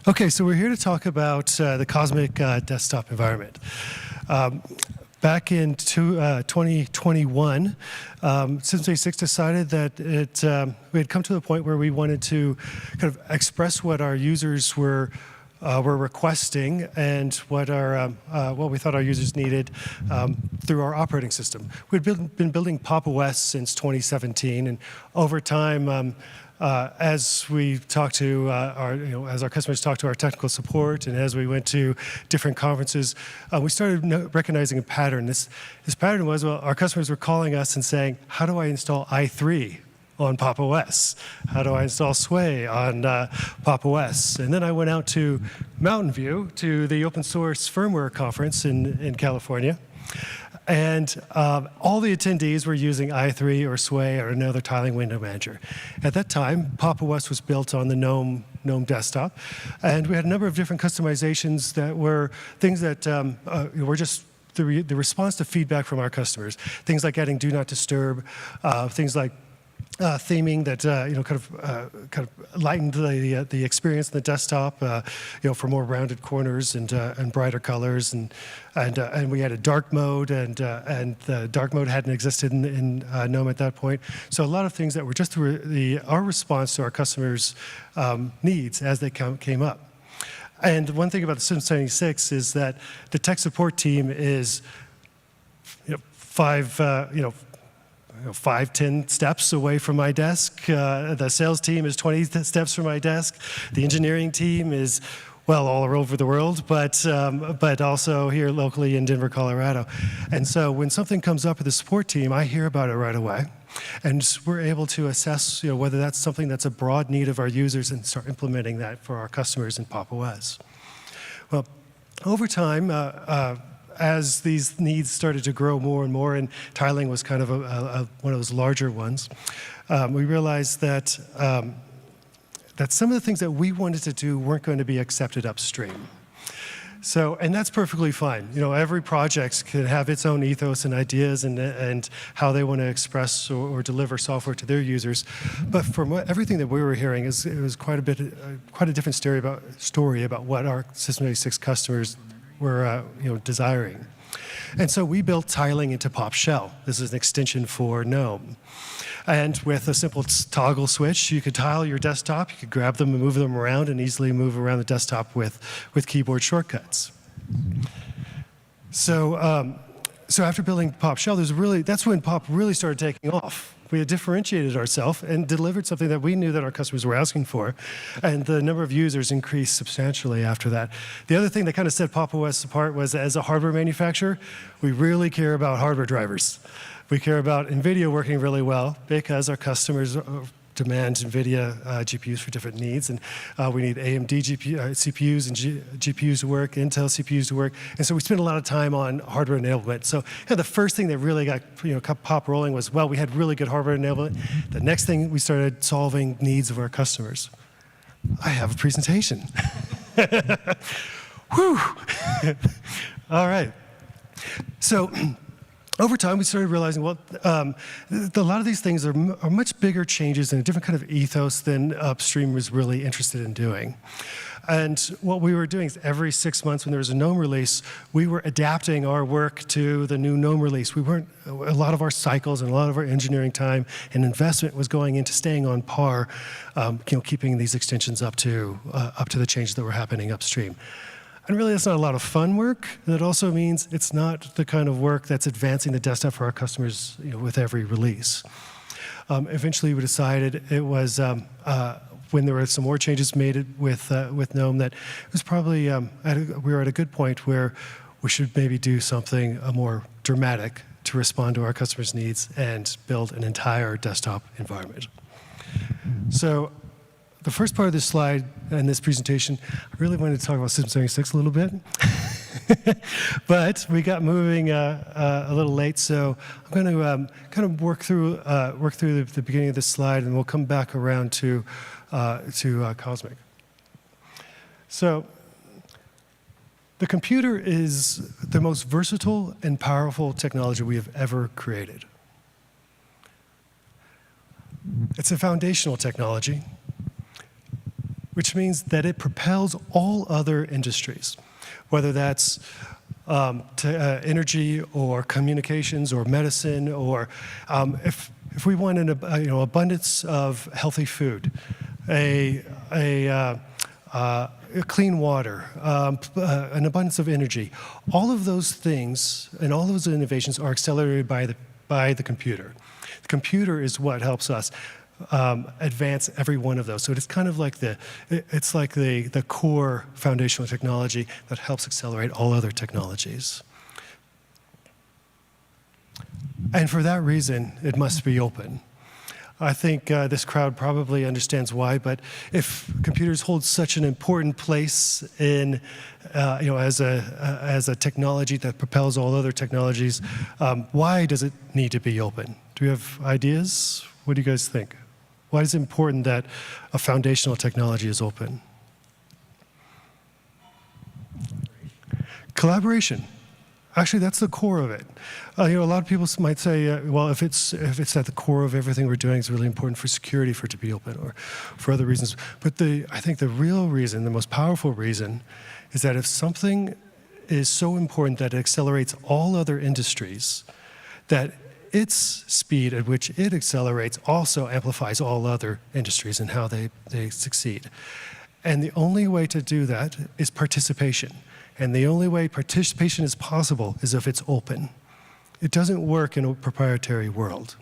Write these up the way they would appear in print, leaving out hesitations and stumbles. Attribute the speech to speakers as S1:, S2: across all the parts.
S1: Okay, so we're here to talk about the Cosmic desktop environment. Back in 2021, System86 decided that we had come to the point where we wanted to kind of express what our users were requesting and what we thought our users needed through our operating system. We'd been building Pop! OS since 2017, and over time, as we talked to as our customers talked to our technical support, and as we went to different conferences, we started recognizing a pattern. This pattern was, well, our customers were calling us and saying, "How do I install i3 on Pop! OS? How do I install Sway on Pop! OS?" And then I went out to Mountain View to the open source firmware conference in California. And all the attendees were using i3 or Sway or another tiling window manager. At that time, Pop! OS was built on the GNOME desktop, and we had a number of different customizations that were things that were just the response to feedback from our customers. Things like adding Do Not Disturb, things like theming that kind of lightened the experience in the desktop, for more rounded corners and brighter colors, and we had a dark mode, and the dark mode hadn't existed in GNOME at that point. So a lot of things that were just our response to our customers' needs as they came up. And one thing about the System86 is that the tech support team is 5-10 steps away from my desk. The sales team is 20 steps from my desk. The engineering team is, well, all over the world, but also here locally in Denver, Colorado. And so when something comes up with the support team, I hear about it right away. And we're able to assess whether that's something that's a broad need of our users and start implementing that for our customers in Pop! OS. Well, over time, as these needs started to grow more and more, and tiling was kind of one of those larger ones, we realized that some of the things that we wanted to do weren't going to be accepted upstream. So, and that's perfectly fine. Every project can have its own ethos and ideas and how they want to express or deliver software to their users. But from everything that we were hearing, it was quite a different story about what our System86 customers were desiring. And so we built tiling into Pop! Shell. This is an extension for GNOME. And with a simple toggle switch, you could tile your desktop, you could grab them and move them around and easily move around the desktop with keyboard shortcuts. So after building Pop! Shell, that's when Pop really started taking off. We had differentiated ourselves and delivered something that we knew that our customers were asking for, and the number of users increased substantially after that. The other thing that kind of set Pop! OS apart was, as a hardware manufacturer, we really care about hardware drivers. We care about NVIDIA working really well because our customers demand NVIDIA GPUs for different needs, and we need AMD CPUs and GPUs to work, Intel CPUs to work, and so we spent a lot of time on hardware enablement. So the first thing that really got Pop! Rolling was, well, we had really good hardware enablement. The next thing, we started solving needs of our customers. I have a presentation. Whew. All right. So over time, we started realizing, well, a lot of these things are much bigger changes and a different kind of ethos than upstream was really interested in doing. And what we were doing is every 6 months when there was a GNOME release, we were adapting our work to the new GNOME release. A lot of our cycles and a lot of our engineering time and investment was going into staying on par, keeping these extensions up to the changes that were happening upstream. And really, that's not a lot of fun work. That also means it's not the kind of work that's advancing the desktop for our customers with every release. Eventually, we decided it was, when there were some more changes made with GNOME, that it was probably, we were at a good point where we should maybe do something more dramatic to respond to our customers' needs and build an entire desktop environment. So the first part of this slide and this presentation, I really wanted to talk about System86 a little bit. But we got moving a little late, so I'm going to kind of work through the beginning of this slide, and we'll come back around to Cosmic. So the computer is the most versatile and powerful technology we have ever created. It's a foundational technology. which means that it propels all other industries, whether that's energy or communications or medicine, or if we want an abundance of healthy food, clean water, an abundance of energy, all of those things and all those innovations are accelerated by the computer. The computer is what helps us advance every one of those. So it's kind of like the core foundational technology that helps accelerate all other technologies. And for that reason, it must be open. I think this crowd probably understands why, but if computers hold such an important place in, as a technology that propels all other technologies, why does it need to be open? Do we have ideas? What do you guys think? Why is it important that a foundational technology is open? Collaboration. Actually, that's the core of it. A lot of people might say, well, if it's at the core of everything we're doing, it's really important for security for it to be open, or for other reasons. But I think the real reason, the most powerful reason, is that if something is so important that it accelerates all other industries, that its speed at which it accelerates also amplifies all other industries and how they succeed. And the only way to do that is participation. And the only way participation is possible is if it's open. It doesn't work in a proprietary world.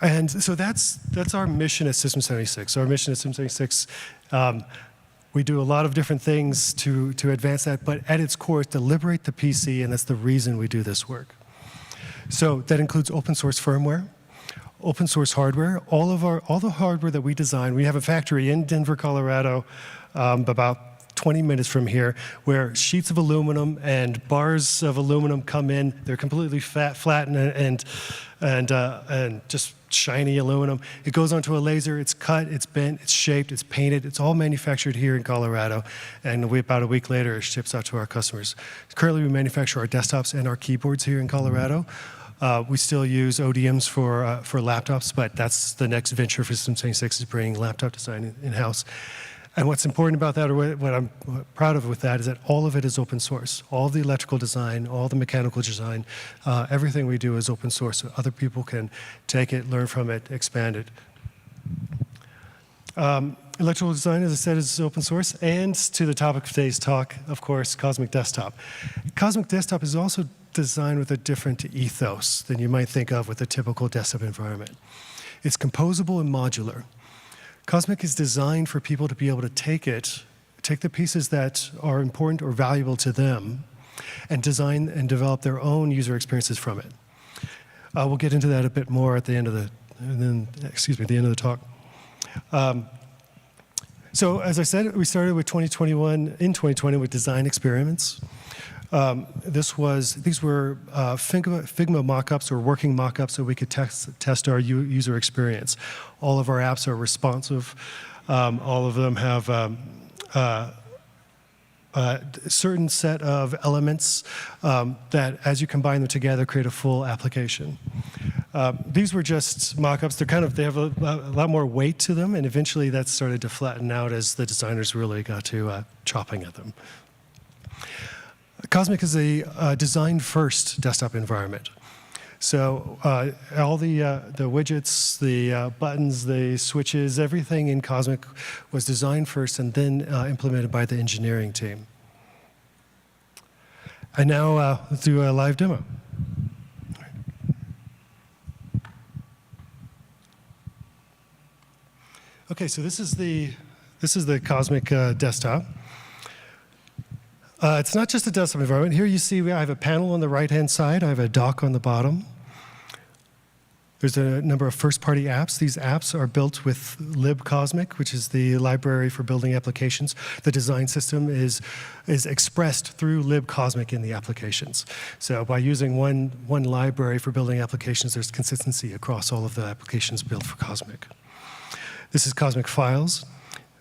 S1: And so that's our mission at System 76. Our mission at System 76, we do a lot of different things to advance that, but at its core, it's to liberate the PC, and that's the reason we do this work. So that includes open source firmware, open source hardware, all the hardware that we design. We have a factory in Denver, Colorado, about 20 minutes from here, where sheets of aluminum and bars of aluminum come in. They're completely flat and just shiny aluminum. It goes onto a laser. It's cut, it's bent, it's shaped, it's painted. It's all manufactured here in Colorado, and about a week later, it ships out to our customers. Currently, we manufacture our desktops and our keyboards here in Colorado. We still use ODMs for laptops, but that's the next venture for System 76, is bringing laptop design in-house. And what's important about that, or what I'm proud of with that, is that all of it is open source. All the electrical design, all the mechanical design, everything we do is open source, so other people can take it, learn from it, expand it. Electrical design, as I said, is open source. And to the topic of today's talk, of course, Cosmic Desktop. Cosmic Desktop is also designed with a different ethos than you might think of with a typical desktop environment. It's composable and modular. Cosmic is designed for people to be able to take the pieces that are important or valuable to them, and design and develop their own user experiences from it. We'll get into that a bit more at the end of the talk. So as I said, we started with 2020 with design experiments. These were Figma mock-ups or working mock-ups so we could test our user experience. All of our apps are responsive. All of them have a certain set of elements that, as you combine them together, create a full application. These were just mock-ups. They have a lot more weight to them, and eventually that started to flatten out as the designers really got to chopping at them. Cosmic is a design-first desktop environment. So all the widgets, the buttons, the switches, everything in Cosmic was designed first and then implemented by the engineering team. And now let's do a live demo. Okay, so this is the Cosmic desktop. It's not just a desktop environment. Here you see I have a panel on the right-hand side. I have a dock on the bottom. There's a number of first-party apps. These apps are built with libcosmic, which is the library for building applications. The design system is expressed through libcosmic in the applications. So by using one library for building applications, there's consistency across all of the applications built for Cosmic. This is Cosmic Files.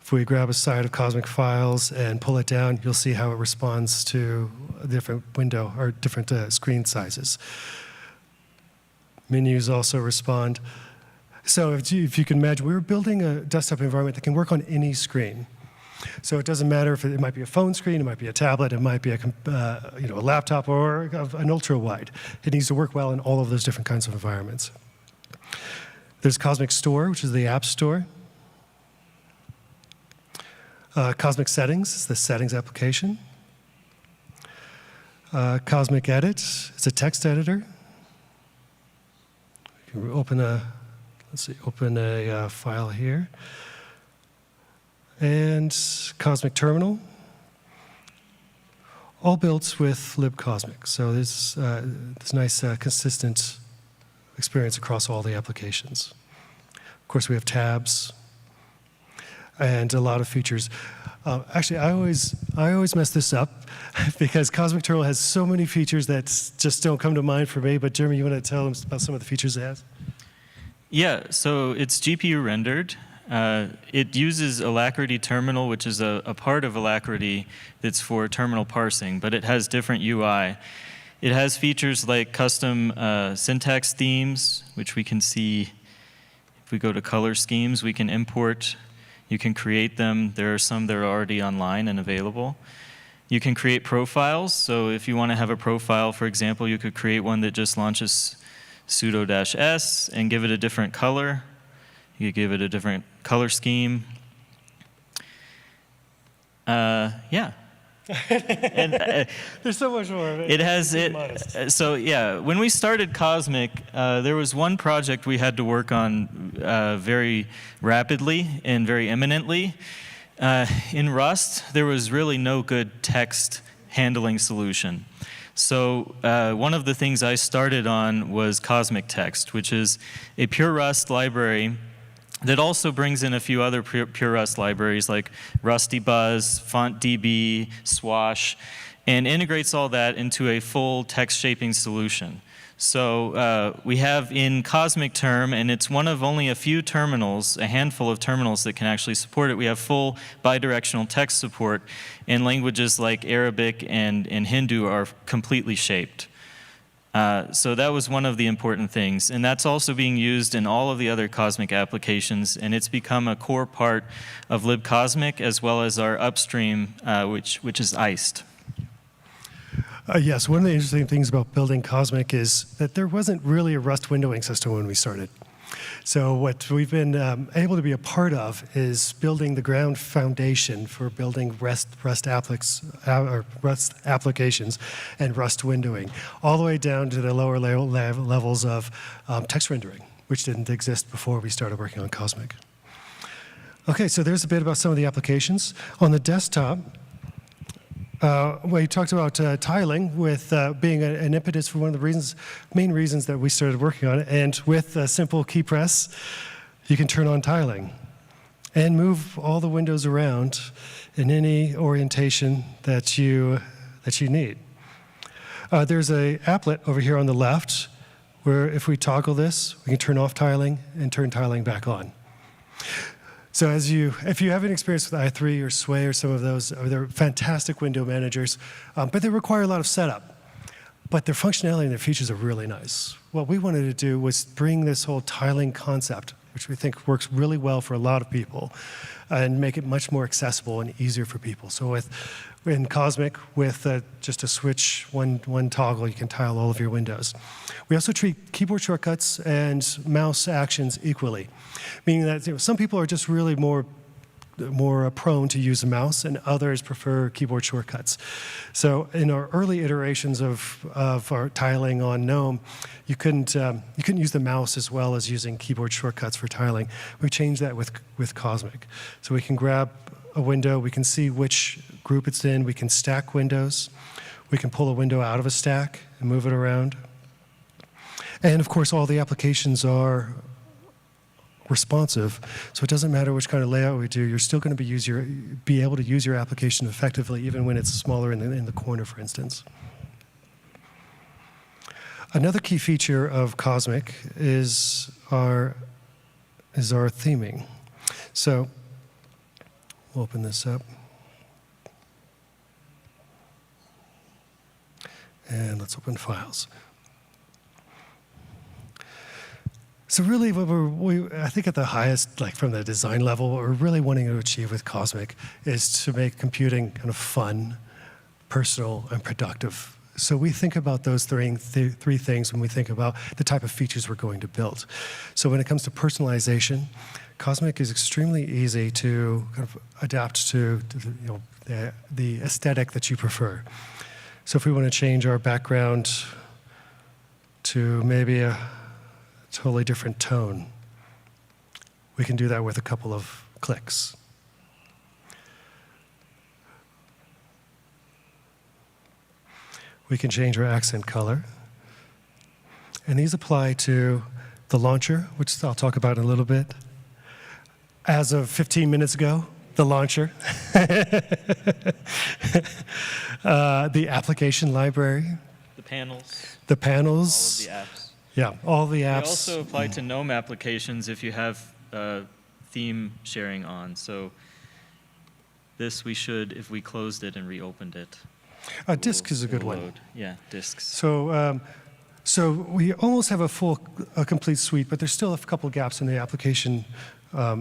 S1: If we grab a side of Cosmic Files and pull it down, you'll see how it responds to a different window or different screen sizes. Menus also respond. So if you can imagine, we were building a desktop environment that can work on any screen. So it doesn't matter if it might be a phone screen, it might be a tablet, it might be a laptop or an ultra-wide. It needs to work well in all of those different kinds of environments. There's Cosmic Store, which is the App Store. Cosmic Settings is the Settings application. Cosmic Edit is a text editor. You can open a file here. And Cosmic Terminal, all built with libcosmic. So there's this nice consistent experience across all the applications. Of course, we have tabs and a lot of features. Actually, I always mess this up because Cosmic Terminal has so many features that just don't come to mind for me. But Jeremy, you want to tell them about some of the features it has?
S2: Yeah, so it's GPU rendered. It uses Alacrity Terminal, which is a part of Alacrity that's for terminal parsing, but it has different UI. It has features like custom syntax themes, which we can see if we go to color schemes. We can import. You can create them. There are some that are already online and available. You can create profiles. So if you want to have a profile, for example, you could create one that just launches sudo-s and give it a different color. You could give it a different color scheme. Yeah.
S1: And, there's so much more.
S2: It has it. So yeah, when we started Cosmic, there was one project we had to work on very rapidly and very eminently. In Rust, there was really no good text handling solution. So one of the things I started on was Cosmic Text, which is a pure Rust library that also brings in a few other pure Rust libraries like RustyBuzz, FontDB, Swash, and integrates all that into a full text shaping solution. So we have in Cosmic Term, and it's one of only a few terminals, a handful of terminals that can actually support it. We have full bidirectional text support, and languages like Arabic and Hindu are completely shaped. So that was one of the important things, and that's also being used in all of the other Cosmic applications, and it's become a core part of libcosmic as well as our upstream, which is iced.
S1: Yes, one of the interesting things about building Cosmic is that there wasn't really a Rust windowing system when we started. So what we've been able to be a part of is building the ground foundation for building Rust applications and Rust windowing, all the way down to the lower levels of text rendering, which didn't exist before we started working on Cosmic. Okay, so there's a bit about some of the applications. On the desktop, we talked about tiling with being an impetus for one of the main reasons that we started working on it. And with a simple key press, you can turn on tiling and move all the windows around in any orientation that you need. There's an applet over here on the left where if we toggle this, we can turn off tiling and turn tiling back on. So if you have an experience with i3 or Xway or some of those, they're fantastic window managers, but they require a lot of setup. But their functionality and their features are really nice. What we wanted to do was bring this whole tiling concept, which we think works really well for a lot of people, and make it much more accessible and easier for people. So in Cosmic, with just a switch, one toggle, you can tile all of your windows. We also treat keyboard shortcuts and mouse actions equally, meaning that some people are just really more prone to use a mouse, and others prefer keyboard shortcuts. So in our early iterations of our tiling on GNOME, you couldn't use the mouse as well as using keyboard shortcuts for tiling. We changed that with Cosmic. So we can grab a window, we can see which group it's in, we can stack windows, we can pull a window out of a stack and move it around. And of course, all the applications are responsive, so it doesn't matter which kind of layout we do, you're still going to be able to use your application effectively, even when it's smaller in the corner, for instance. Another key feature of Cosmic is our theming. So we'll open this up. And let's open files. So really, I think at the highest, like from the design level, what we're really wanting to achieve with Cosmic is to make computing kind of fun, personal, and productive. So we think about those three things when we think about the type of features we're going to build. So when it comes to personalization, Cosmic is extremely easy to kind of adapt to the aesthetic that you prefer. So if we want to change our background to maybe a totally different tone, we can do that with a couple of clicks. We can change our accent color. And these apply to the launcher, which I'll talk about in a little bit. As of 15 minutes ago, the launcher. The application library.
S2: The panels.
S1: The panels.
S2: All of the apps.
S1: Yeah, all the apps.
S2: They also apply to GNOME applications if you have theme sharing on. So this we should, if we closed it and reopened it.
S1: Disk is a good one.
S2: Load. Yeah, disks.
S1: So, so we almost have a complete suite, but there's still a couple gaps in the application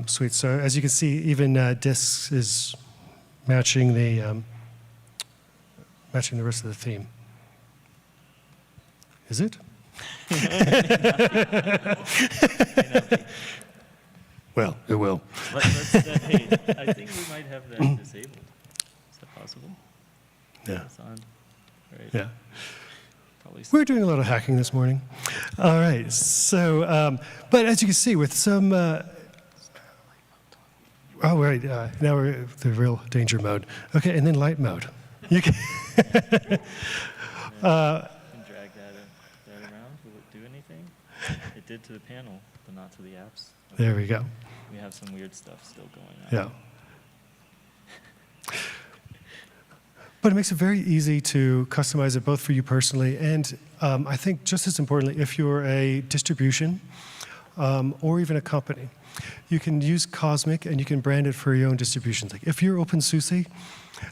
S1: suite. So as you can see, even disks is matching the rest of the theme. Is it? Well, it will.
S2: Hey, I think we might have that disabled. Is that possible?
S1: Yeah.
S2: It's on. Right.
S1: Yeah.
S2: Probably.
S1: We're doing a lot of hacking this morning. All right. So, but as you can see, with some. Oh, right. Now we're in the real danger mode. Okay, and then light mode. You can.
S2: Drag that around. Will it do anything? It did to the panel, but not to the apps. Okay.
S1: There we go.
S2: We have some weird stuff still going on.
S1: Yeah. But it makes it very easy to customize it both for you personally and I think just as importantly, if you're a distribution or even a company, you can use Cosmic and you can brand it for your own distributions. Like if you're OpenSUSE,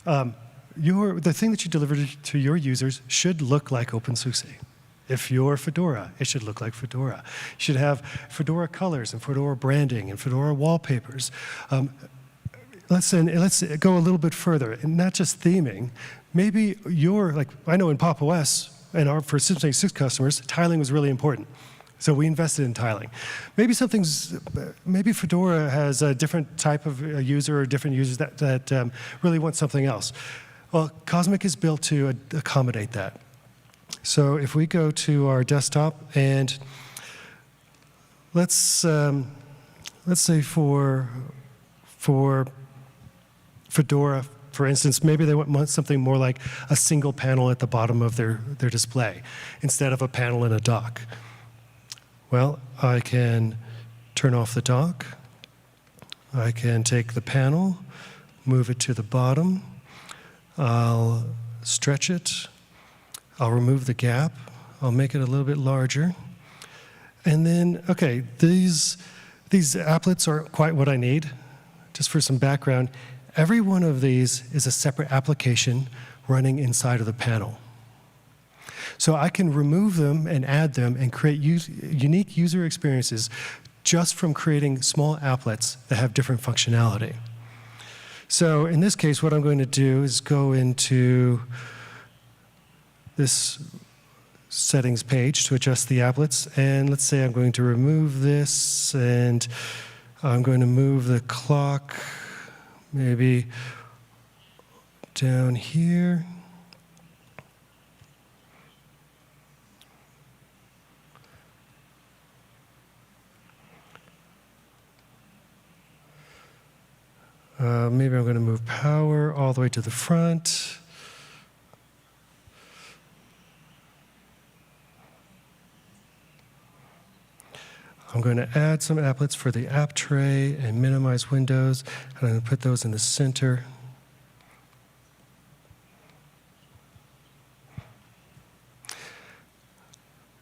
S1: the thing that you deliver to your users should look like OpenSUSE. If you're Fedora, it should look like Fedora. You should have Fedora colors and Fedora branding and Fedora wallpapers. Let's go a little bit further, and not just theming. Maybe like I know in Pop! OS, and for System 6 customers, tiling was really important. So we invested in tiling. Maybe Fedora has a different type of user or different users that really want something else. Well, Cosmic is built to accommodate that. So if we go to our desktop and let's say for Fedora, for instance, maybe they want something more like a single panel at the bottom of their display instead of a panel and a dock. Well, I can turn off the dock. I can take the panel, move it to the bottom. I'll stretch it. I'll remove the gap. I'll make it a little bit larger. And then, okay, these applets are quite what I need. Just for some background, every one of these is a separate application running inside of the panel. So I can remove them and add them and create unique user experiences just from creating small applets that have different functionality. So in this case, what I'm going to do is go into this settings page to adjust the applets. And let's say I'm going to remove this, and I'm going to move the clock maybe down here. Maybe I'm going to move power all the way to the front. I'm going to add some applets for the app tray and minimize windows. And I'm going to put those in the center.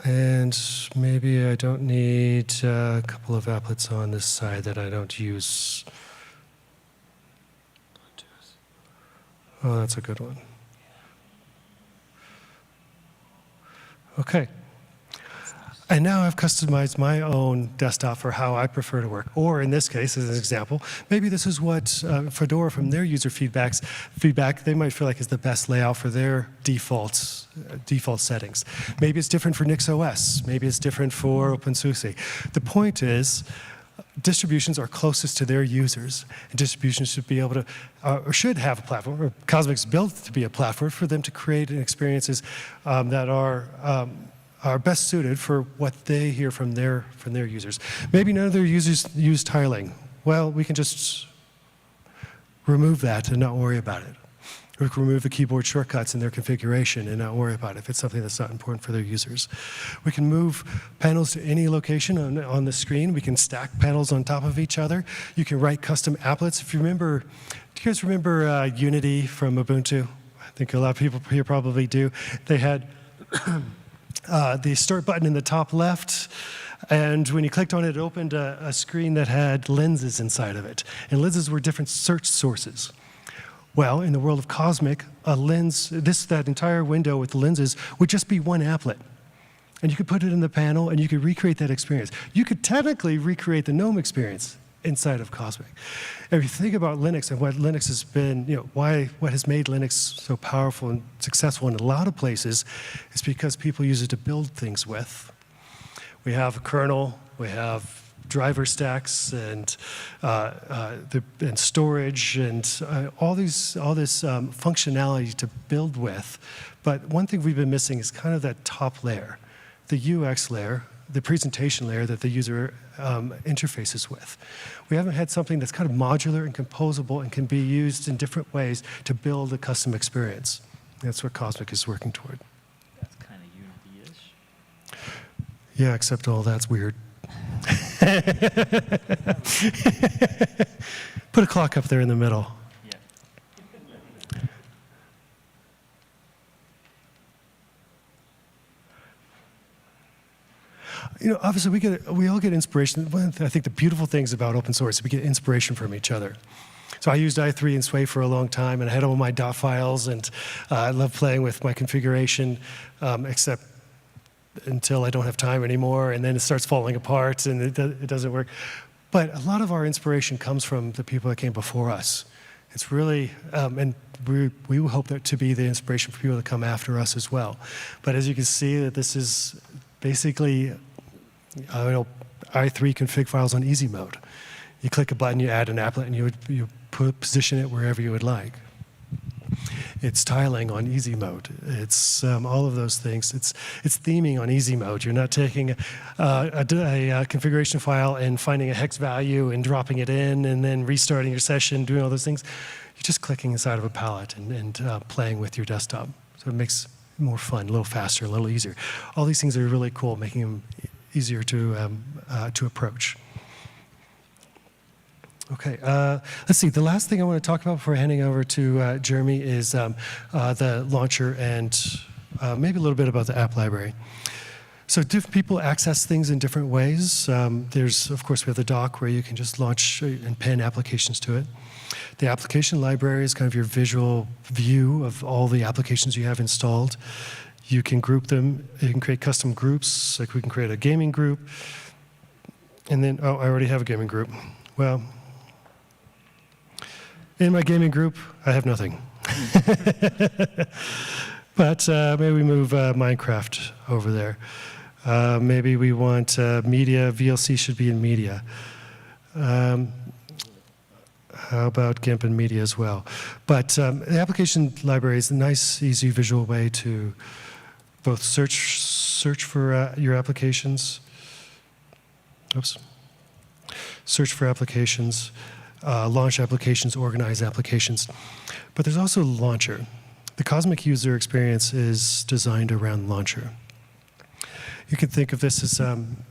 S1: And maybe I don't need a couple of applets on this side that I don't use. Oh, that's a good one. Okay. And now I've customized my own desktop for how I prefer to work. Or in this case, as an example, maybe this is what Fedora, from their user feedback, they might feel like is the best layout for their default settings. Maybe it's different for NixOS. Maybe it's different for OpenSUSE. The point is, distributions are closest to their users, and distributions should be able to, or should have a platform, or Cosmic's built to be a platform for them to create experiences that are best suited for what they hear from their users. Maybe none of their users use tiling. Well, we can just remove that and not worry about it. We can remove the keyboard shortcuts in their configuration and not worry about it if it's something that's not important for their users. We can move panels to any location on the screen. We can stack panels on top of each other. You can write custom applets. If you remember, do you guys remember Unity from Ubuntu? I think a lot of people here probably do. They had the start button in the top left, and when you clicked on it, it opened a screen that had lenses inside of it. And lenses were different search sources. Well, in the world of Cosmic, a lens, that entire window with the lenses would just be one applet. And you could put it in the panel, and you could recreate that experience. You could technically recreate the GNOME experience inside of Cosmic. If you think about Linux and what Linux has been, what has made Linux so powerful and successful in a lot of places is because people use it to build things with. We have a kernel, we have driver stacks and storage and all this functionality to build with. But one thing we've been missing is kind of that top layer, the UX layer, the presentation layer that the user interfaces with. We haven't had something that's kind of modular and composable and can be used in different ways to build a custom experience. That's what Cosmic is working toward.
S2: That's kind of Unity-ish.
S1: Yeah, except all that's weird. Put a clock up there in the middle. Obviously we all get inspiration. I think the beautiful things about open source is we get inspiration from each other. So I used i3 and Sway for a long time, and I had all my dot files, and I love playing with my configuration, except until I don't have time anymore, and then it starts falling apart, and it doesn't work. But a lot of our inspiration comes from the people that came before us. It's really, and we hope that to be the inspiration for people that come after us as well. But as you can see, that this is basically i3 config files on easy mode. You click a button, you add an applet, and you position it wherever you would like. It's tiling on easy mode. It's all of those things. It's theming on easy mode. You're not taking a configuration file and finding a hex value and dropping it in and then restarting your session, doing all those things. You're just clicking inside of a palette and playing with your desktop. So it makes it more fun, a little faster, a little easier. All these things are really cool, making them easier to approach. Okay, let's see. The last thing I want to talk about before handing over to Jeremy is the launcher and maybe a little bit about the app library. So different people access things in different ways. Of course, we have the dock where you can just launch and pin applications to it. The application library is kind of your visual view of all the applications you have installed. You can group them. You can create custom groups. Like we can create a gaming group. And then, I already have a gaming group. Well, in my gaming group, I have nothing. But maybe we move Minecraft over there. Maybe we want media. VLC should be in media. How about GIMP and media as well? But the application library is a nice, easy visual way to both search for your applications. Oops. Search for applications. Launch applications, organize applications. But there's also Launcher. The Cosmic user experience is designed around Launcher. You can think of this as an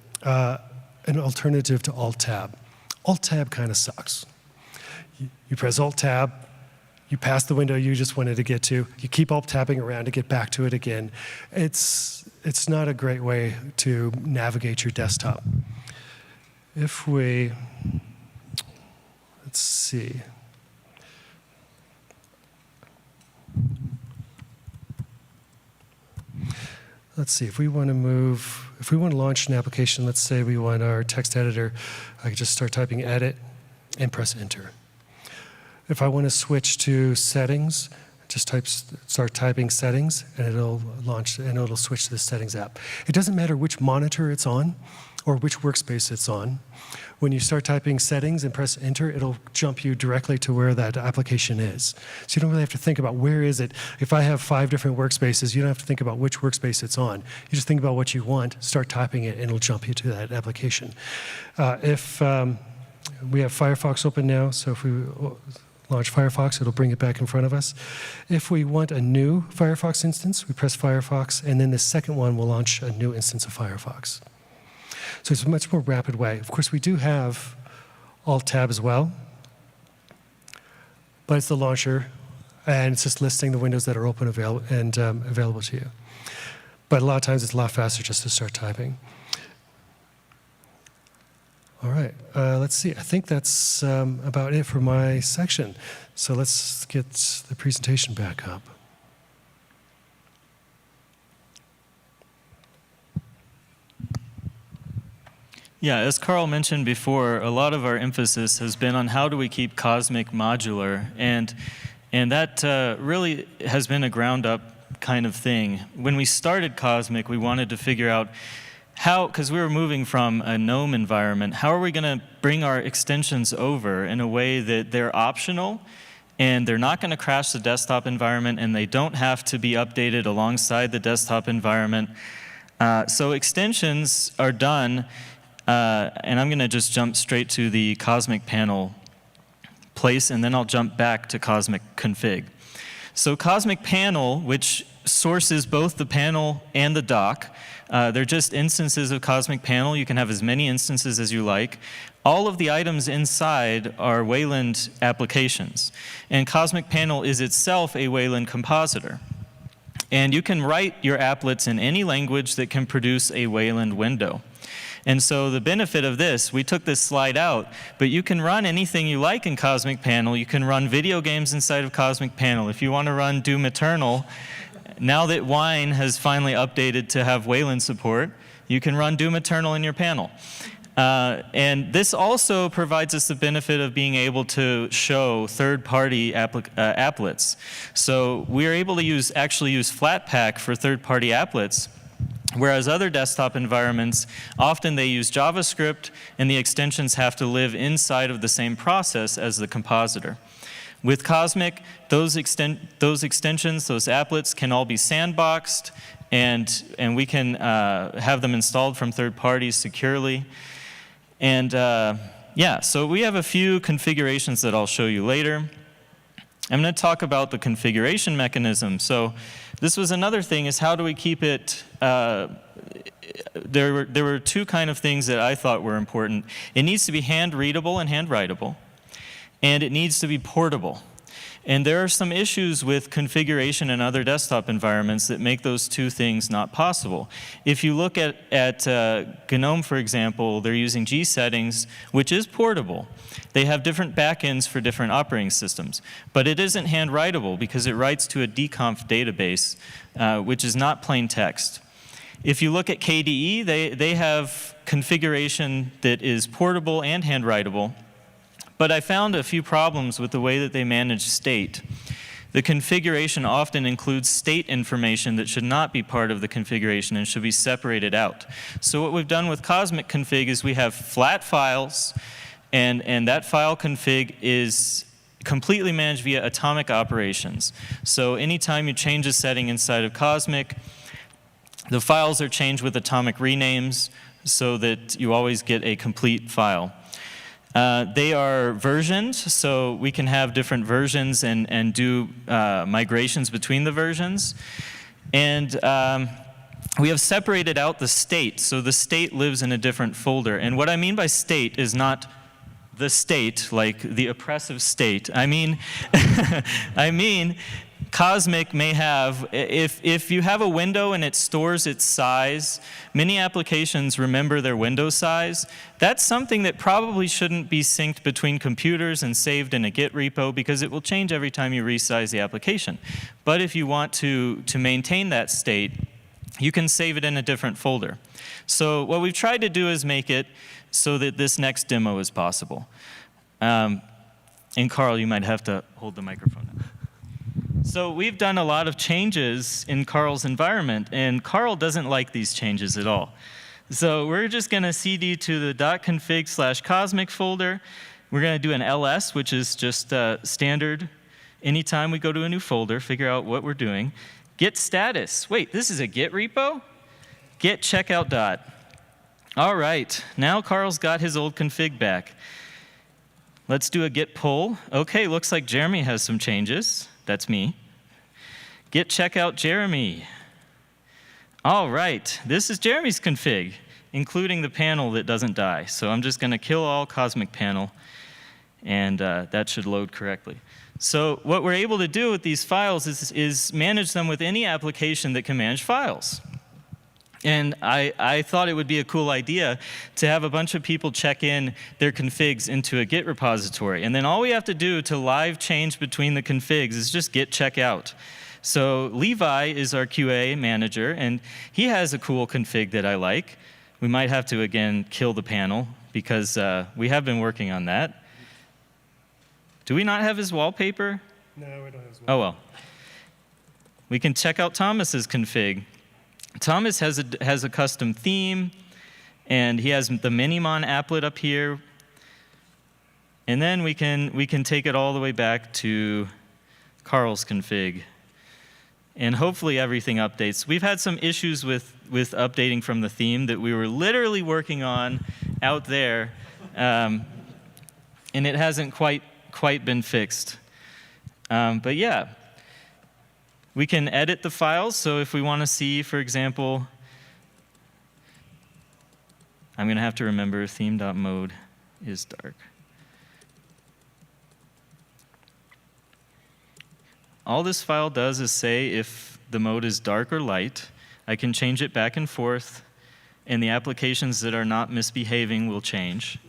S1: alternative to Alt-Tab. Alt-Tab kind of sucks. You press Alt-Tab, you pass the window you just wanted to get to, you keep Alt-Tabbing around to get back to it again. It's not a great way to navigate your desktop. If we, let's see. Let's see, if we want to move, if we want to launch an application, let's say we want our text editor, I could just start typing edit and press enter. If I want to switch to settings, just start typing settings, and it'll launch, and it'll switch to the settings app. It doesn't matter which monitor it's on or which workspace it's on. When you start typing settings and press enter, it'll jump you directly to where that application is. So you don't really have to think about where is it. If I have 5 different workspaces, you don't have to think about which workspace it's on. You just think about what you want, start typing it, and it'll jump you to that application. If we have Firefox open now, so if we launch Firefox, it'll bring it back in front of us. If we want a new Firefox instance, we press Firefox, and then the second one will launch a new instance of Firefox. So it's a much more rapid way. Of course, we do have Alt-Tab as well, but it's the launcher, and it's just listing the windows that are open available to you. But a lot of times, it's a lot faster just to start typing. All right, let's see. I think that's about it for my section. So let's get the presentation back up.
S2: Yeah, as Carl mentioned before, a lot of our emphasis has been on how do we keep Cosmic modular, and that really has been a ground-up kind of thing. When we started Cosmic, we wanted to figure out how, because we were moving from a GNOME environment, how are we going to bring our extensions over in a way that they're optional, and they're not going to crash the desktop environment, and they don't have to be updated alongside the desktop environment. So extensions are done. And I'm going to just jump straight to the Cosmic panel place, and then I'll jump back to Cosmic config. So Cosmic panel, which sources both the panel and the dock, they're just instances of Cosmic panel. You can have as many instances as you like. All of the items inside are Xwayland applications. And Cosmic panel is itself a Xwayland compositor. And you can write your applets in any language that can produce a Xwayland window. And so the benefit of this, we took this slide out, but you can run anything you like in Cosmic Panel. You can run video games inside of Cosmic Panel. If you want to run Doom Eternal, now that Wine has finally updated to have Xwayland support, you can run Doom Eternal in your panel. And this also provides us the benefit of being able to show third-party applets. So we are able to actually use Flatpak for third-party applets, whereas other desktop environments, often they use JavaScript, and the extensions have to live inside of the same process as the compositor. With Cosmic, those extensions, those applets can all be sandboxed, and we can have them installed from third parties securely. And yeah, so we have a few configurations that I'll show you later. I'm going to talk about the configuration mechanism. So this was another thing, is how do we keep it, there were 2 kind of things that I thought were important. It needs to be hand-readable and hand-writable, and it needs to be portable. And there are some issues with configuration in other desktop environments that make those 2 things not possible. If you look at GNOME, for example, they're using G settings, which is portable. They have different backends for different operating systems. But it isn't hand-writable because it writes to a dconf database, which is not plain text. If you look at KDE, they have configuration that is portable and hand-writable. But I found a few problems with the way that they manage state. The configuration often includes state information that should not be part of the configuration and should be separated out. So what we've done with Cosmic config is we have flat files, and that file config is completely managed via atomic operations. So anytime you change a setting inside of Cosmic, the files are changed with atomic renames so that you always get a complete file. They are versioned, so we can have different versions and do migrations between the versions. And we have separated out the state, so the state lives in a different folder. And what I mean by state is not the state, like the oppressive state. I mean, I mean, Cosmic may have, if you have a window and it stores its size, many applications remember their window size. That's something that probably shouldn't be synced between computers and saved in a Git repo because it will change every time you resize the application. But if you want to maintain that state, you can save it in a different folder. So what we've tried to do is make it so that this next demo is possible. And Carl, you might have to hold the microphone up. So we've done a lot of changes in Carl's environment, and Carl doesn't like these changes at all. So we're just going to cd to the .config/cosmic folder. We're going to do an ls, which is just standard. Anytime we go to a new folder, figure out what we're doing. Git status. Wait, this is a Git repo? Git checkout dot. All right, now Carl's got his old config back. Let's do a git pull. OK, looks like Jeremy has some changes. That's me. Git checkout Jeremy. All right, this is Jeremy's config, including the panel that doesn't die. So I'm just going to kill all Cosmic panel, and that should load correctly. So what we're able to do with these files is manage them with any application that can manage files. And I thought it would be a cool idea to have a bunch of people check in their configs into a Git repository. And then all we have to do to live change between the configs is just git checkout. So Levi is our QA manager, and he has a cool config that I like. We might have to, again, kill the panel, because we have been working on that. Do we not have his wallpaper?
S1: No, we don't have his wallpaper.
S2: Oh, well. We can check out Thomas's config. Thomas has a custom theme, and he has the Minimon applet up here. And then we can take it all the way back to Carl's config. And hopefully everything updates. We've had some issues with updating from the theme that we were literally working on out there, and it hasn't quite been fixed. But yeah. We can edit the files, so if we want to see, for example, I'm going to have to remember theme.mode is dark. All this file does is say if the mode is dark or light. I can change it back and forth, and the applications that are not misbehaving will change.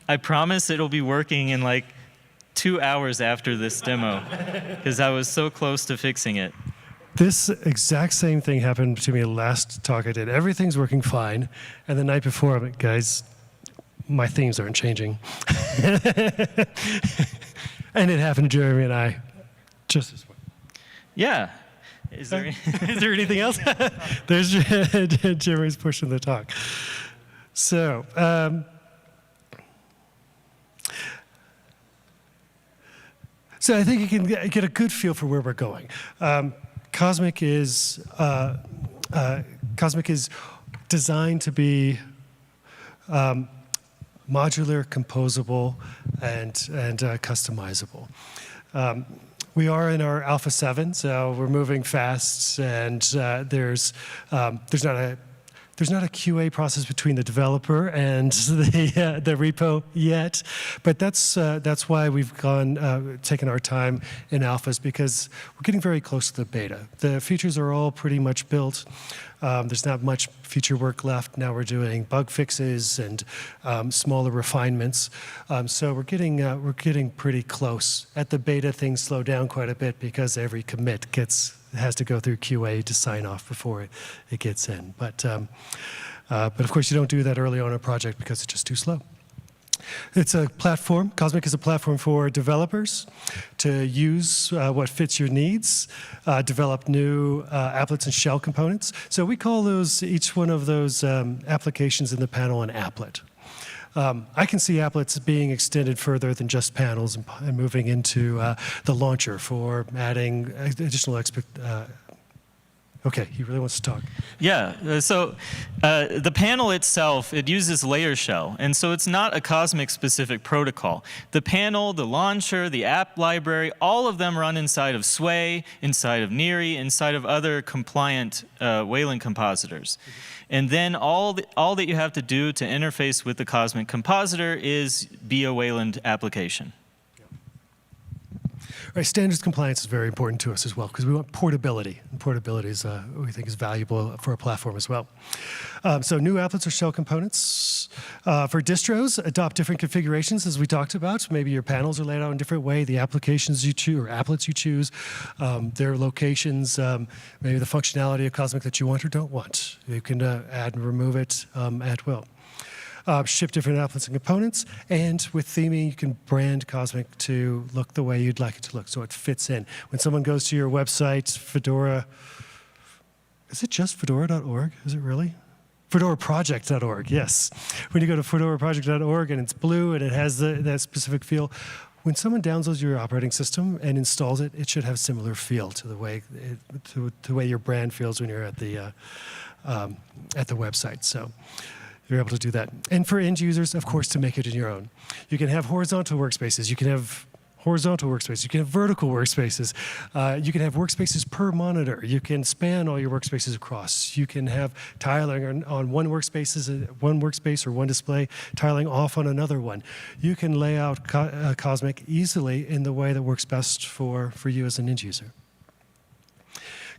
S2: I promise it'll be working in like 2 hours after this demo, because I was so close to fixing it.
S1: This exact same thing happened to me last talk I did. Everything's working fine, and the night before, I'm like, guys, my themes aren't changing. And it happened to Jeremy and I just this way.
S2: Yeah. Is there
S1: anything else? There's Jeremy's pushing the talk. So, so I think you can get a good feel for where we're going. Cosmic is designed to be modular, composable, and customizable. We are in our Alpha 7, so we're moving fast, and there's not a QA process between the developer and the repo yet, but that's why we've taken our time in alphas, because we're getting very close to the beta. The features are all pretty much built. There's not much feature work left. Now we're doing bug fixes and smaller refinements. So we're getting pretty close. At the beta, things slow down quite a bit because every commit has to go through QA to sign off before it gets in. But of course, you don't do that early on in a project because it's just too slow. It's a platform. Cosmic is a platform for developers to use what fits your needs, develop new applets and shell components. So we call each one of those applications in the panel an applet. I can see applets being extended further than just panels and moving into the launcher for adding additional Okay, he really wants to talk.
S2: Yeah, so the panel itself, it uses layer shell, and so it's not a Cosmic-specific protocol. The panel, the launcher, the app library, all of them run inside of Sway, inside of Neri, inside of other compliant Xwayland compositors. And then all that you have to do to interface with the Cosmic compositor is be a Xwayland application.
S1: Right, standards compliance is very important to us as well because we want portability. And portability is, we think is valuable for a platform as well. So new applets or shell components. For distros, adopt different configurations as we talked about. Maybe your panels are laid out in a different way. The applications you choose, or applets you choose, their locations, maybe the functionality of Cosmic that you want or don't want. You can add and remove it at will. Ship different applets and components, and with theming, you can brand Cosmic to look the way you'd like it to look, so it fits in. When someone goes to your website, Fedora, is it just fedora.org? Is it really? fedoraproject.org, yes. When you go to fedoraproject.org and it's blue and it has that specific feel, when someone downloads your operating system and installs it, it should have a similar feel to the way your brand feels when you're at the website. So you're able to do that. And for end users, of course, to make it in your own. You can have horizontal workspaces. You can have horizontal workspaces. You can have vertical workspaces. You can have workspaces per monitor. You can span all your workspaces across. You can have tiling on one workspace or one display, tiling off on another one. You can lay out Cosmic easily in the way that works best for you as an end user.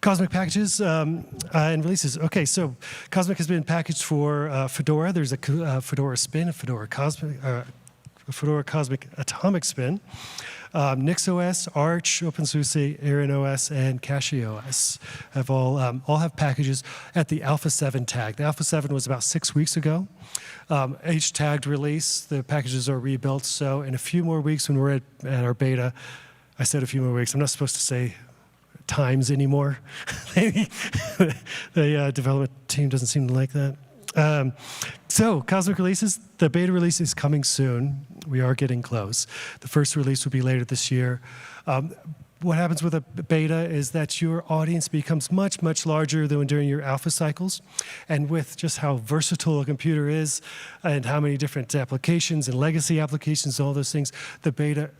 S1: Cosmic packages and releases. Okay, so Cosmic has been packaged for Fedora. There's a Fedora Spin, a Fedora Cosmic Atomic Spin, NixOS, Arch, OpenSUSE, Aaron OS, and Cache OS have all have packages at the Alpha 7 tag. The Alpha 7 was about 6 weeks ago. Each tagged release, the packages are rebuilt. So in a few more weeks, when we're at our beta, I said a few more weeks. I'm not supposed to say times anymore. The development team doesn't seem to like that. So Cosmic releases, the beta release is coming soon. We are getting close. The first release will be later this year. What happens with a beta is that your audience becomes much, much larger than during your alpha cycles. And with just how versatile a computer is and how many different applications and legacy applications and all those things, the beta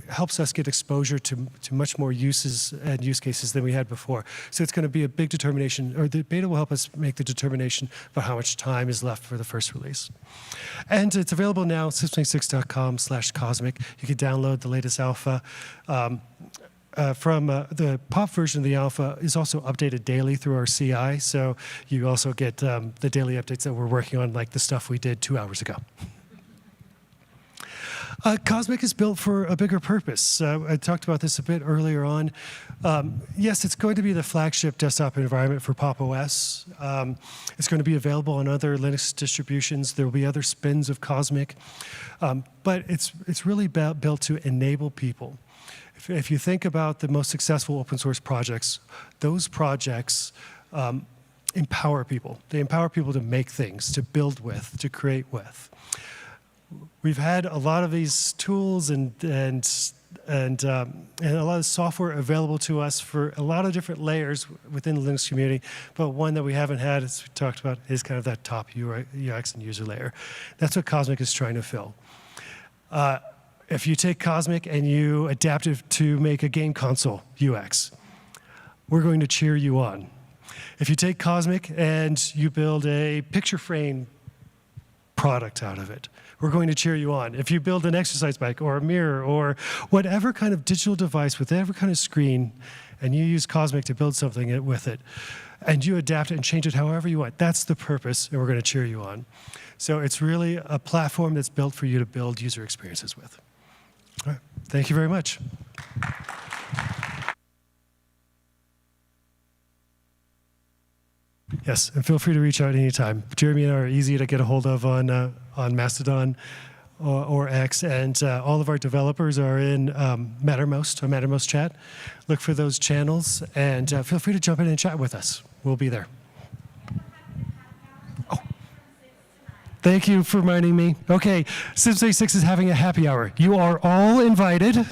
S1: helps us get exposure to much more uses and use cases than we had before. So it's going to be a big determination, or the beta will help us make the determination about how much time is left for the first release. And it's available now, system26.com/cosmic. You can download the latest alpha. From the pop version of the alpha is also updated daily through our CI, so you also get the daily updates that we're working on, like the stuff we did 2 hours ago. Cosmic is built for a bigger purpose. I talked about this a bit earlier on. Yes, it's going to be the flagship desktop environment for Pop! OS. It's going to be available on other Linux distributions. There will be other spins of Cosmic, but it's really built to enable people. If you think about the most successful open source projects, those projects empower people. They empower people to make things, to build with, to create with. We've had a lot of these tools and a lot of software available to us for a lot of different layers within the Linux community, but one that we haven't had, as we talked about, is kind of that top UX and user layer. That's what Cosmic is trying to fill. If you take Cosmic and you adapt it to make a game console UX, we're going to cheer you on. If you take Cosmic and you build a picture frame product out of it, we're going to cheer you on. If you build an exercise bike or a mirror or whatever kind of digital device with whatever kind of screen, and you use Cosmic to build something with it, and you adapt it and change it however you want, that's the purpose, and we're going to cheer you on. So it's really a platform that's built for you to build user experiences with. All right. Thank you very much. Yes, and feel free to reach out anytime. Jeremy and I are easy to get a hold of on Mastodon or X, and all of our developers are in Mattermost, our Mattermost chat. Look for those channels, and feel free to jump in and chat with us. We'll be there. Thank you for reminding me. Okay, System26 is having a happy hour. You are all invited.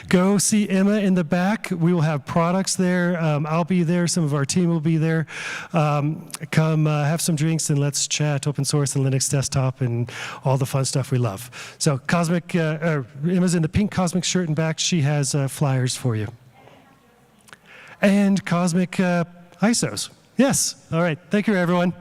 S1: Go see Emma in the back. We will have products there. I'll be there. Some of our team will be there. Come have some drinks and let's chat open source and Linux desktop and all the fun stuff we love. So Cosmic, Emma's in the pink Cosmic shirt and back. She has flyers for you. And Cosmic ISOs. Yes. All right. Thank you, everyone.